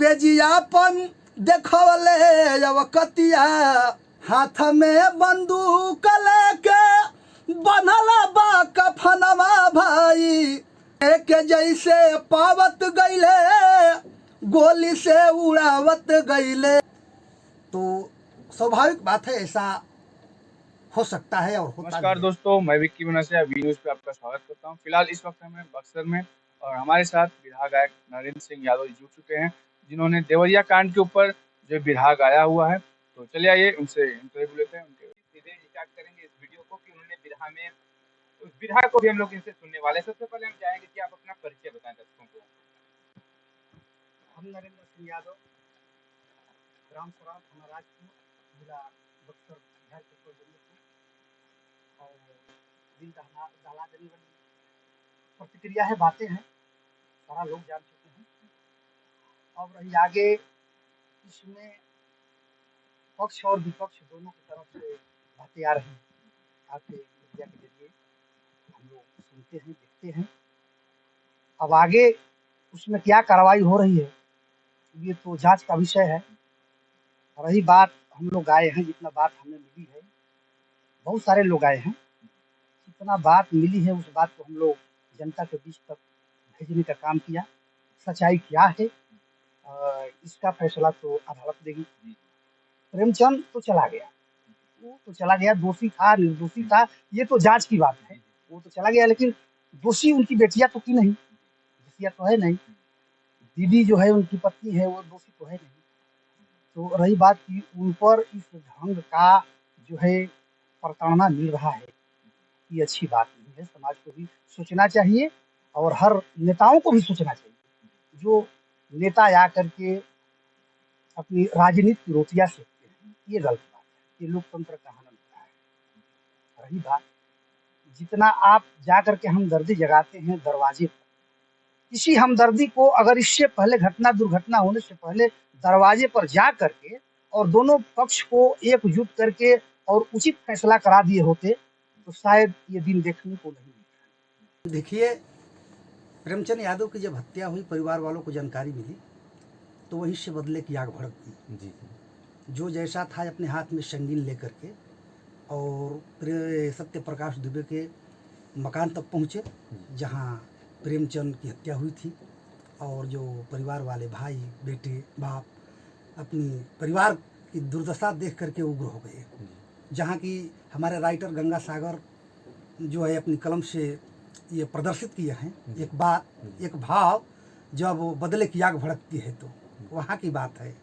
दुबे जी आपन देखवले अवकतिया हाथ में बंदूक लेके बनल बा कफनवा भाई एक जैसे पावत गईले गोली से उड़ावत गईले। तो स्वाभाविक बात है, ऐसा हो सकता है और होता नमस्कार भी है। दोस्तों, मैं विक्की बनसिया वी न्यूज पे आपका स्वागत करता हूं। फिलहाल इस वक्त हमें बक्सर में और हमारे साथ बिरहा गायक नरेंद्र सिंह यादव जुड़ चुके हैं, जिन्होंने देवरिया कांड के ऊपर जो बिरहा गाया हुआ है। तो चलिए आइए उनसे इंटरव्यू लेते हैं। उनके सीधे स्टार्ट करेंगे इस वीडियो को कि उन्होंने बिरहा में उस बिरहा को भी हम लोग इनसे सुनने वाले हैं। सबसे पहले हम चाहेंगे कि आप अपना परिचय बताएं दर्शकों को। हम नरेंद्र सिंह यादव, ग्राम सराफ, महाराजपुर जिला बक्सर, बिहार के पूर्व और दिन दहला देने वाली प्रतिक्रिया है, बातें हैं, सारा लोग जान चुके हैं। अब रही आगे, इसमें पक्ष और विपक्ष दोनों की तरफ से बातें आ रही हैं। आपके मीडिया के जरिए हम लोग सुनते हैं, देखते हैं। अब आगे उसमें क्या कार्रवाई हो रही है, ये तो जांच का विषय है। रही बात, हम लोग आए हैं, जितना बात हमें मिली है, बहुत सारे लोग आए हैं, जितना बात मिली है उस बात को हम लोग जनता के बीच तक भेजने का काम किया। सच्चाई क्या है इसका फैसला तो अदालत देगी। प्रेमचंद तो चला गया, वो तो चला गया, दोषी था निर्दोषी था ये तो जांच की बात है, वो तो चला गया, लेकिन दोषी उनकी बेटियां तो की नहीं, दोषिया तो है नहीं। दीदी जो है उनकी पत्नी है, वो दोषी तो है नहीं। तो रही बात कि उन पर इस ढंग का जो है प्रताड़ना मिल रहा है, ये अच्छी बात नहीं है। समाज को भी सोचना चाहिए और हर नेताओं को भी सोचना चाहिए। जो नेता आ करके अपनी राजनीति की रोटियां सेकते हैं, ये गलत बात है, ये लोकतंत्र का हनन होता है। रही बात, जितना आप जा करके हमदर्दी जगाते हैं दरवाजे पर, इसी हमदर्दी को अगर इससे पहले दुर्घटना होने से पहले दरवाजे पर जा करके और दोनों पक्ष को एकजुट करके और उचित फैसला करा दिए होते तो शायद ये दिन देखने को नहीं मिलता। देखिए, प्रेमचंद यादव की जब हत्या हुई, परिवार वालों को जानकारी मिली तो वहीं से बदले की आग भड़क गई। जी जो जैसा था अपने हाथ में संगीन लेकर के और सत्य प्रकाश दुबे के मकान तक पहुँचे जहाँ प्रेमचंद की हत्या हुई थी। और जो परिवार वाले भाई, बेटे, बाप अपनी परिवार की दुर्दशा देख करके उग्र हो गए। जहाँ की हमारे राइटर गंगा सागर जो है अपनी कलम से ये प्रदर्शित किए हैं, एक बात, एक भाव, जब बदले की आग भड़कती है तो वहाँ की बात है।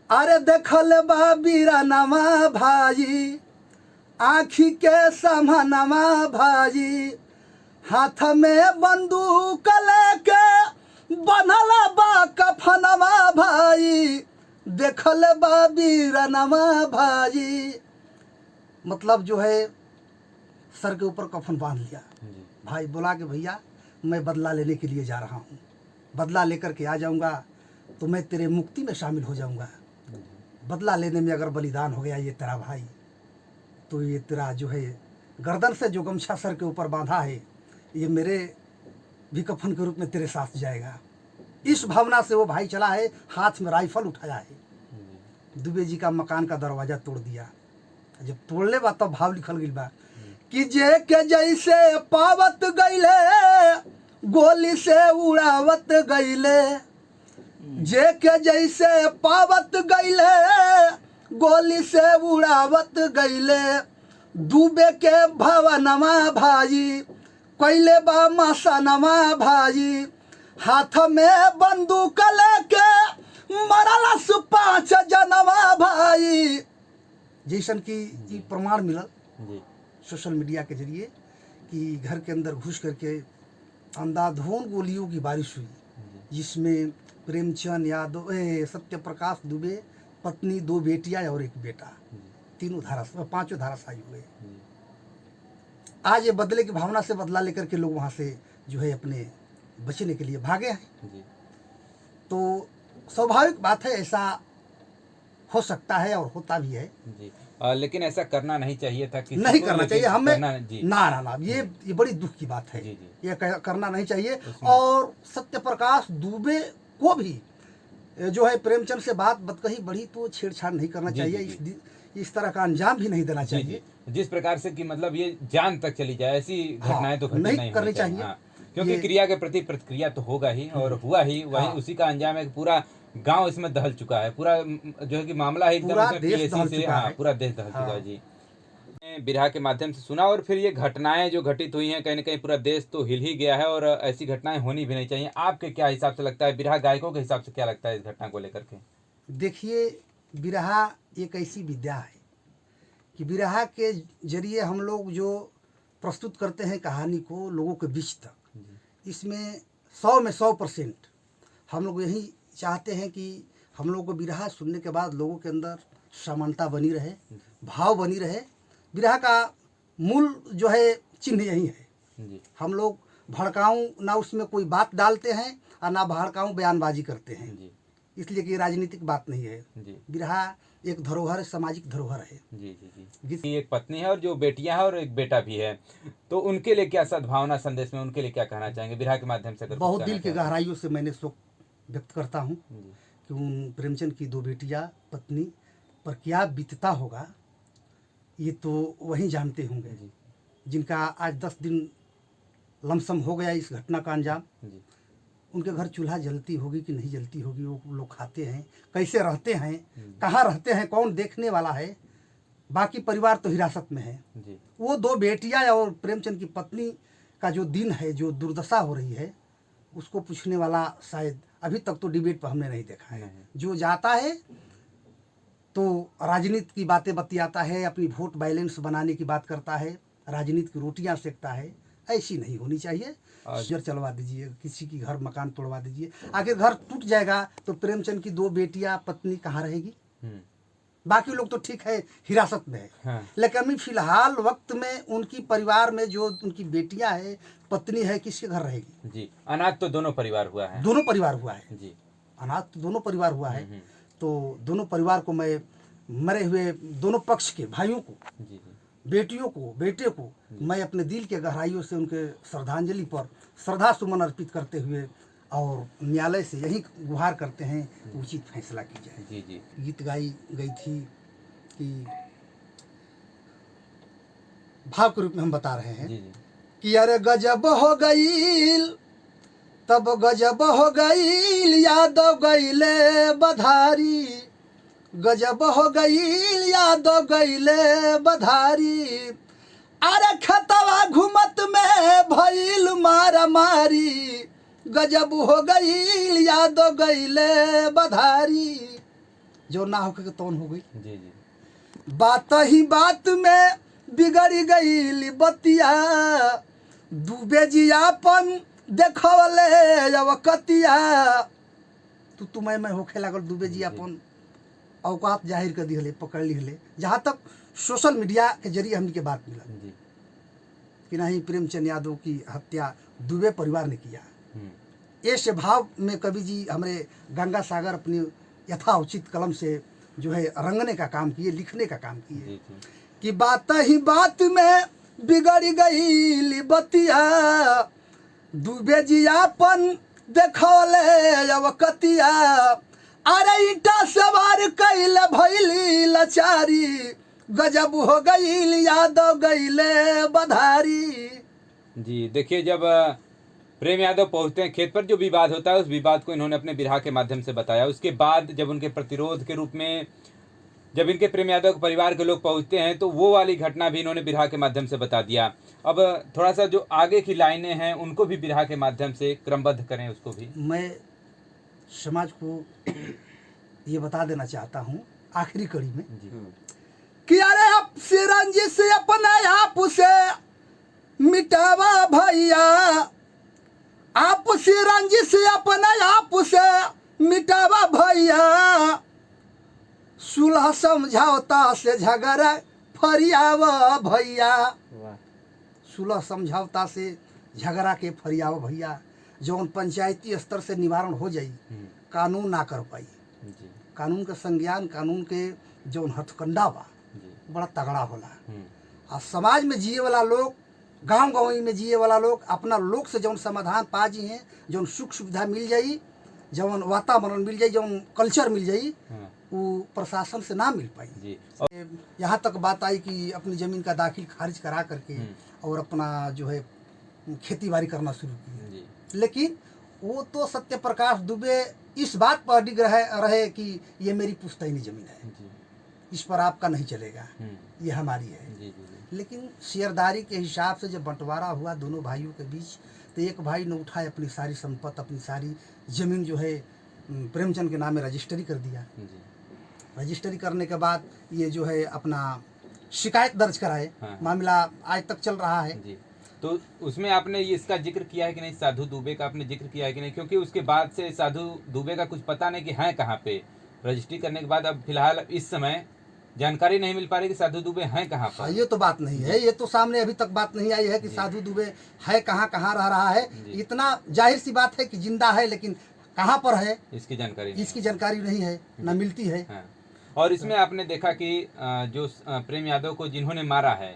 अरे देखल बा बीरानमा भाई, आँखी के समानमा भाई, हाथ में बंदूक लेके बनल बा कफनवा भाई, देखल बा बीरानमा भाई। मतलब जो है सर के ऊपर कफन बांध लिया। भाई बोला कि भैया मैं बदला लेने के लिए जा रहा हूँ, बदला लेकर के आ जाऊँगा तो मैं तेरे मुक्ति में शामिल हो जाऊँगा। बदला लेने में अगर बलिदान हो गया ये तेरा भाई, तो ये तेरा जो है गर्दन से जो गमछा सर के ऊपर बांधा है, ये मेरे भी कफन के रूप में तेरे साथ जाएगा। इस भावना से वो भाई चला है, हाथ में राइफल उठाया है, दुबे जी का मकान का दरवाज़ा तोड़ दिया। जब तोड़ले बा तब भाव लिखल गई बा कि जे के जैसे पावत गईले गोली से उड़ावत गईले, जे के जैसे पावत गईले गोली से उड़ावत गईले, दुबे के भवनमा भाई कैले बा मसनमा भाई, हाथ में बंदूक लेके मरला सु 5 जनवा भाई। जैसन की प्रमाण मिलल सोशल मीडिया के जरिए कि घर के अंदर घुस करके अंधाधुंध गोलियों की बारिश हुई, जिसमें प्रेमचंद यादव, सत्य प्रकाश दुबे, पत्नी, 2 बेटियां और 1 बेटा, 5 धाराशायी हुए। आज ये बदले की भावना से बदला लेकर के लोग वहाँ से जो है अपने बचने के लिए भागे हैं। तो स्वाभाविक बात है, ऐसा हो सकता है और होता भी है। लेकिन ऐसा करना नहीं चाहिए था, नहीं करना चाहिए हमें, ना ये बड़ी दुख की बात है। ये करना नहीं चाहिए। और सत्य प्रकाश दुबे को भी जो है प्रेमचंद से बात कही बढ़ी तो छेड़छाड़ नहीं करना जी, चाहिए, जी, इस तरह का अंजाम भी नहीं देना जी चाहिए। जी, जिस प्रकार से कि मतलब ये जान तक चली जाए ऐसी घटनाएं तो घटनी नहीं नहीं करनी होनी चाहिए। चाहिए। हाँ, क्योंकि ये- क्रिया के प्रति प्रतिक्रिया तो होगा ही और हुआ ही, वही हाँ। उसी का अंजाम है कि पूरा गांव इसमें दहल चुका है, पूरा जो है कि मामला है एकदम पूरा ऐसा देश TAC दहल से, चुका हाँ है। पूरा देश दहल चुका है हाँ। जी। बिरहा के माध्यम से सुना और फिर ये घटनाएं जो घटित हुई हैं, कहीं ना कहीं पूरा देश तो हिल ही गया है और ऐसी घटनाएं होनी भी नहीं चाहिए। आपके क्या हिसाब से लगता है, बिरहा गायकों के हिसाब से क्या लगता है इस घटना को लेकर के? देखिए, बिरहा एक ऐसी विद्या है कि बिरहा के जरिए हम लोग जो प्रस्तुत करते हैं कहानी को लोगों के बीच तक, इसमें 100 में 100% हम लोग यही चाहते हैं कि हम लोग को बिरहा सुनने के बाद लोगों के अंदर समानता बनी रहे, भाव बनी रहे। बिरहा का मूल जो है चिन्ह यही है। जी हम लोग भड़काऊं ना उसमें कोई बात डालते हैं और ना भड़काऊं बयानबाजी करते हैं, जी इसलिए कि राजनीतिक बात नहीं है। जी बिरहा एक धरोहर, सामाजिक धरोहर है। जी जी जी जिस- कि एक पत्नी है और जो बेटियां हैं और एक बेटा भी है, तो उनके लिए क्या सद्भावना संदेश में उनके लिए क्या कहना चाहेंगे बिरहा के माध्यम से? अगर कुछ बहुत कहना दिल की चाहें तो। गहराइयों से मैंने शोक व्यक्त करता हूँ जी कि उन प्रेमचंद की 2 बेटियां पत्नी पर क्या बीतता होगा, ये तो वही जानते होंगे जी जिनका आज 10 दिन लमसम हो गया इस घटना का अंजाम। जी उनके घर चूल्हा जलती होगी कि नहीं जलती होगी, वो लोग खाते हैं, कैसे रहते हैं, कहाँ रहते हैं, कौन देखने वाला है। बाकी परिवार तो हिरासत में है। जी वो 2 बेटियां और प्रेमचंद की पत्नी का जो दिन है, जो दुर्दशा हो रही है, उसको पूछने वाला शायद अभी तक तो डिबेट पर हमने नहीं देखा है। नहीं। जो जाता है तो राजनीति की बातें बतियाता है, अपनी वोट बैलेंस बनाने की बात करता है, राजनीति की रोटियां सेकता है। ऐसी नहीं होनी चाहिए। शेयर चलवा दीजिए, किसी की घर मकान तोड़वा दीजिए, आखिर घर टूट जाएगा तो प्रेमचंद की 2 बेटियां पत्नी कहाँ रहेगी? बाकी लोग तो ठीक है हिरासत में है। हाँ। लेकिन अभी फिलहाल वक्त में उनकी परिवार में जो उनकी बेटियां है, पत्नी है, किसके घर रहेगी? जी, अनाथ तो दोनों परिवार हुआ है। दोनों परिवार हुआ है। जी अनाथ तो दोनों परिवार हुआ है। तो दोनों परिवार को मैं मरे हुए दोनों पक्ष के भाइयों को, जी जी बेटियों को, बेटे को मैं अपने दिल के गहराइयों से उनके श्रद्धांजलि पर श्रद्धा सुमन अर्पित करते हुए और न्यायालय से यही गुहार करते हैं कि उचित फैसला की जाए। जी जी गीत गाई गई थी कि भाव के रूप में हम बता रहे हैं जी जी कि अरे गजब हो गईल, तब गजब हो गईल, यादव गईले बधारी, गजब हो गईल, यादव गईले बधारी, अरे खतवा घुमत में भइल मारा मारी, गजब हो गईल, यादव गईले बधारी। जो ना होके के तौन हो गई। जी जी बात ही बात में बिगड़ गई बतिया, डूबे जियापन देखवले अवकतिया। तू मैं होखे लागल डूबे जियापन औकात जाहिर कर दिहले, पकड़ लिहले। जहाँ तक सोशल मीडिया के जरिए हमने के बात मिला जी कि नहीं प्रेमचंद यादव की हत्या दुबे परिवार ने किया। ऐसे भाव में कवि जी हमारे गंगा सागर अपनी यथाउचित कलम से जो है रंगने का काम किए, लिखने का काम किए जी जी कि बात ही बात में बिगड़ गई बतिया, डूबे जियापन देखौले अवकतिया, अरे ईटा सवार कैल भैली लचारी, गजब हो गई, यादव गईले बधारी। जी देखिए, जब प्रेम यादव पहुंचते हैं खेत पर, जो विवाद होता है उस विवाद को इन्होंने अपने बिरहा के माध्यम से बताया। उसके बाद जब उनके प्रतिरोध के रूप में जब इनके प्रेम यादव के परिवार के लोग पहुंचते हैं तो वो वाली घटना भी इन्होंने बिरहा के माध्यम से बता दिया। अब थोड़ा सा जो आगे की लाइनें हैं उनको भी बिरहा के माध्यम से क्रमबद्ध करें उसको भी। मैं समाज को ये बता देना चाहता हूँ आखिरी कड़ी में जी कि अरे आप सिरंजी से अपना आप से मिटावा भैया, आप सिरंजी से अपना आप से मिटावा भैया, सुलह समझौता से झगड़ा फरियावा भैया, सुलह समझौता से झगड़ा के फरियावा भैया। जौन पंचायती स्तर से निवारण हो जाई, कानून ना कर पाई। जी कानून के संज्ञान, कानून के जौन हथकंडा बा जी बड़ा तगड़ा होला। और समाज में जिए वाला लोग, गांव में जिए वाला लोग अपना लोग से जौन समाधान पा जी हैं, जौन सुख सुविधा मिल जाई, जवन वातावरण मिल जाई, जवन कल्चर मिल जाई, हाँ, वो प्रशासन से ना मिल पाई। जी यहाँ तक बात आई कि अपनी ज़मीन का दाखिल खारिज करा करके और अपना जो है खेती बाड़ी करना शुरू किया। जी लेकिन वो तो सत्य प्रकाश दुबे इस बात पर अडिग रहे कि ये मेरी पुश्तैनी ज़मीन है, जी इस पर आपका नहीं चलेगा, हम्म, ये हमारी है। जी जी जी लेकिन शेयरदारी के हिसाब से जब बंटवारा हुआ दोनों भाइयों के बीच, तो एक भाई ने उठाए अपनी सारी संपत्ति, अपनी सारी ज़मीन जो है प्रेमचंद के नाम में रजिस्ट्री कर दिया। जी रजिस्ट्री करने के बाद ये जो है अपना शिकायत दर्ज कराए। हाँ। मामला आज तक चल रहा है। जी। तो उसमें आपने इसका जिक्र किया है कि नहीं, साधु दुबे का आपने जिक्र किया है कि नहीं? क्योंकि उसके बाद से साधु दुबे का कुछ पता नहीं कि हैं कहाँ पे। रजिस्ट्री करने के बाद अब फिलहाल इस समय जानकारी नहीं मिल पा रही कि साधु दुबे हैं कहाँ हाँ, पर। ये तो बात नहीं है, ये तो सामने अभी तक बात नहीं आई है कि जी। साधु दुबे है कहाँ कहाँ रह रहा है। जी। इतना जाहिर सी बात है कि जिंदा है, लेकिन कहाँ पर है इसकी जानकारी नहीं इसकी जानकारी नहीं है, न जी। मिलती है। हाँ। और इसमें आपने देखा कि जो प्रेम यादव को जिन्होंने मारा है,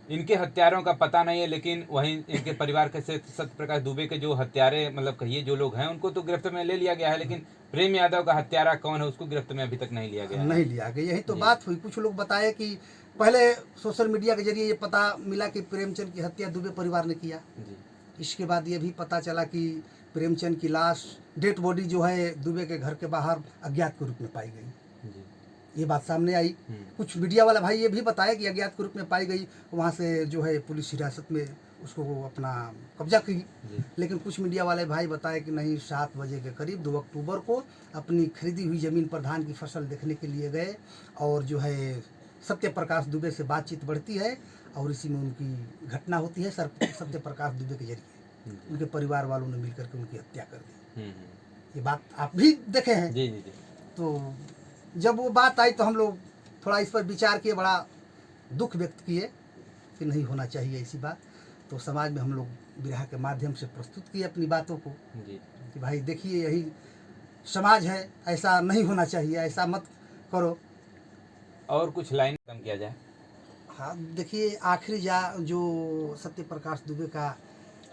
इनके हत्यारों का पता नहीं है, लेकिन वहीं इनके परिवार के सत्यप्रकाश दुबे के जो हत्यारे मतलब कहिए जो लोग हैं, उनको तो गिरफ्त में ले लिया गया है, लेकिन प्रेम यादव का हत्यारा कौन है उसको गिरफ्त में अभी तक नहीं लिया गया है। नहीं लिया गया, यही तो जी। बात हुई। कुछ लोग बताए कि पहले सोशल मीडिया के जरिए ये पता मिला कि प्रेमचंद की हत्या दुबे परिवार ने किया। जी इसके बाद ये भी पता चला कि प्रेमचंद की लाश, डेड बॉडी जो है दुबे के घर के बाहर अज्ञात के रूप में पाई गई। जी ये बात सामने आई। कुछ मीडिया वाला भाई ये भी बताया कि अज्ञात के रूप में पाई गई, वहाँ से जो है पुलिस हिरासत में उसको अपना कब्जा की। जी लेकिन कुछ मीडिया वाले भाई बताए कि नहीं, 7 बजे के करीब 2 अक्टूबर को अपनी खरीदी हुई ज़मीन पर धान की फसल देखने के लिए गए और जो है सत्य प्रकाश दुबे से बातचीत बढ़ती है और इसी में उनकी घटना होती है। सत्य प्रकाश दुबे के जरिए उनके परिवार वालों ने मिलकर के उनकी हत्या कर दी। ये बात आप भी देखे हैं। जी जी जी तो जब वो बात आई तो हम लोग थोड़ा इस पर विचार किए, बड़ा दुख व्यक्त किए कि नहीं होना चाहिए ऐसी बात। तो समाज में हम लोग बिरहा के माध्यम से प्रस्तुत किए अपनी बातों को जी कि भाई देखिए, यही समाज है, ऐसा नहीं होना चाहिए, ऐसा मत करो। और कुछ लाइन कम किया जाए। हाँ, देखिए आखिरी जो सत्य प्रकाश दुबे का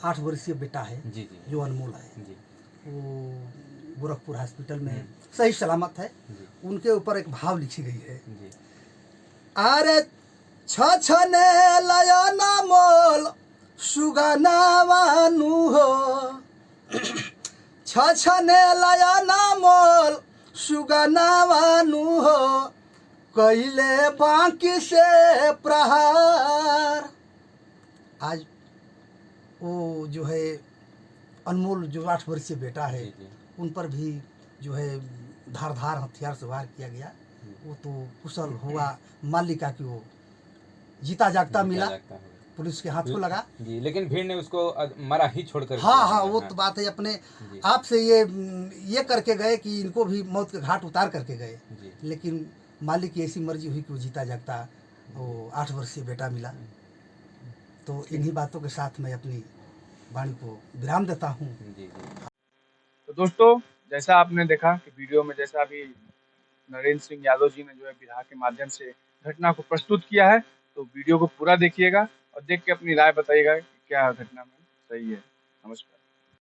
8 वर्षीय बेटा है, जी जी जो अनमोल है, जी वो गोरखपुर हॉस्पिटल में सही सलामत है। जी उनके ऊपर एक भाव लिखी गई है। जी अरे छछने लयना मोल सुगनावानु हो, छछने लयना मोल सुगनावानु हो, कैले बाकी से प्रहार। आज वो जो है अनमोल, जो 8 वर्षीय बेटा है, जी जी उन पर भी जो है धारदार हथियार से वार किया गया। वो तो कुशल हुआ मालिका की वो जीता जागता मिला, जागता है। पुलिस के हाथों लगा। जी, लेकिन भीड़ ने उसको मरा ही छोड़कर हाँ दिया हाँ, है। वो तो बात है। अपने जी आप से ये करके गए कि इनको भी मौत के घाट उतार करके गए, जी लेकिन मालिक की ऐसी मर्जी हुई कि वो जीता जागता वो 8 वर्षीय बेटा मिला। तो इन्हीं बातों के साथ मैं अपनी वाणी को विराम देता हूँ। जी जी तो दोस्तों, जैसा आपने देखा कि वीडियो में जैसा अभी नरेंद्र सिंह यादव जी ने जो है बिरहा के माध्यम से घटना को प्रस्तुत किया है, तो वीडियो को पूरा देखिएगा और देख के अपनी राय बताइएगा कि क्या घटना में सही है। नमस्कार।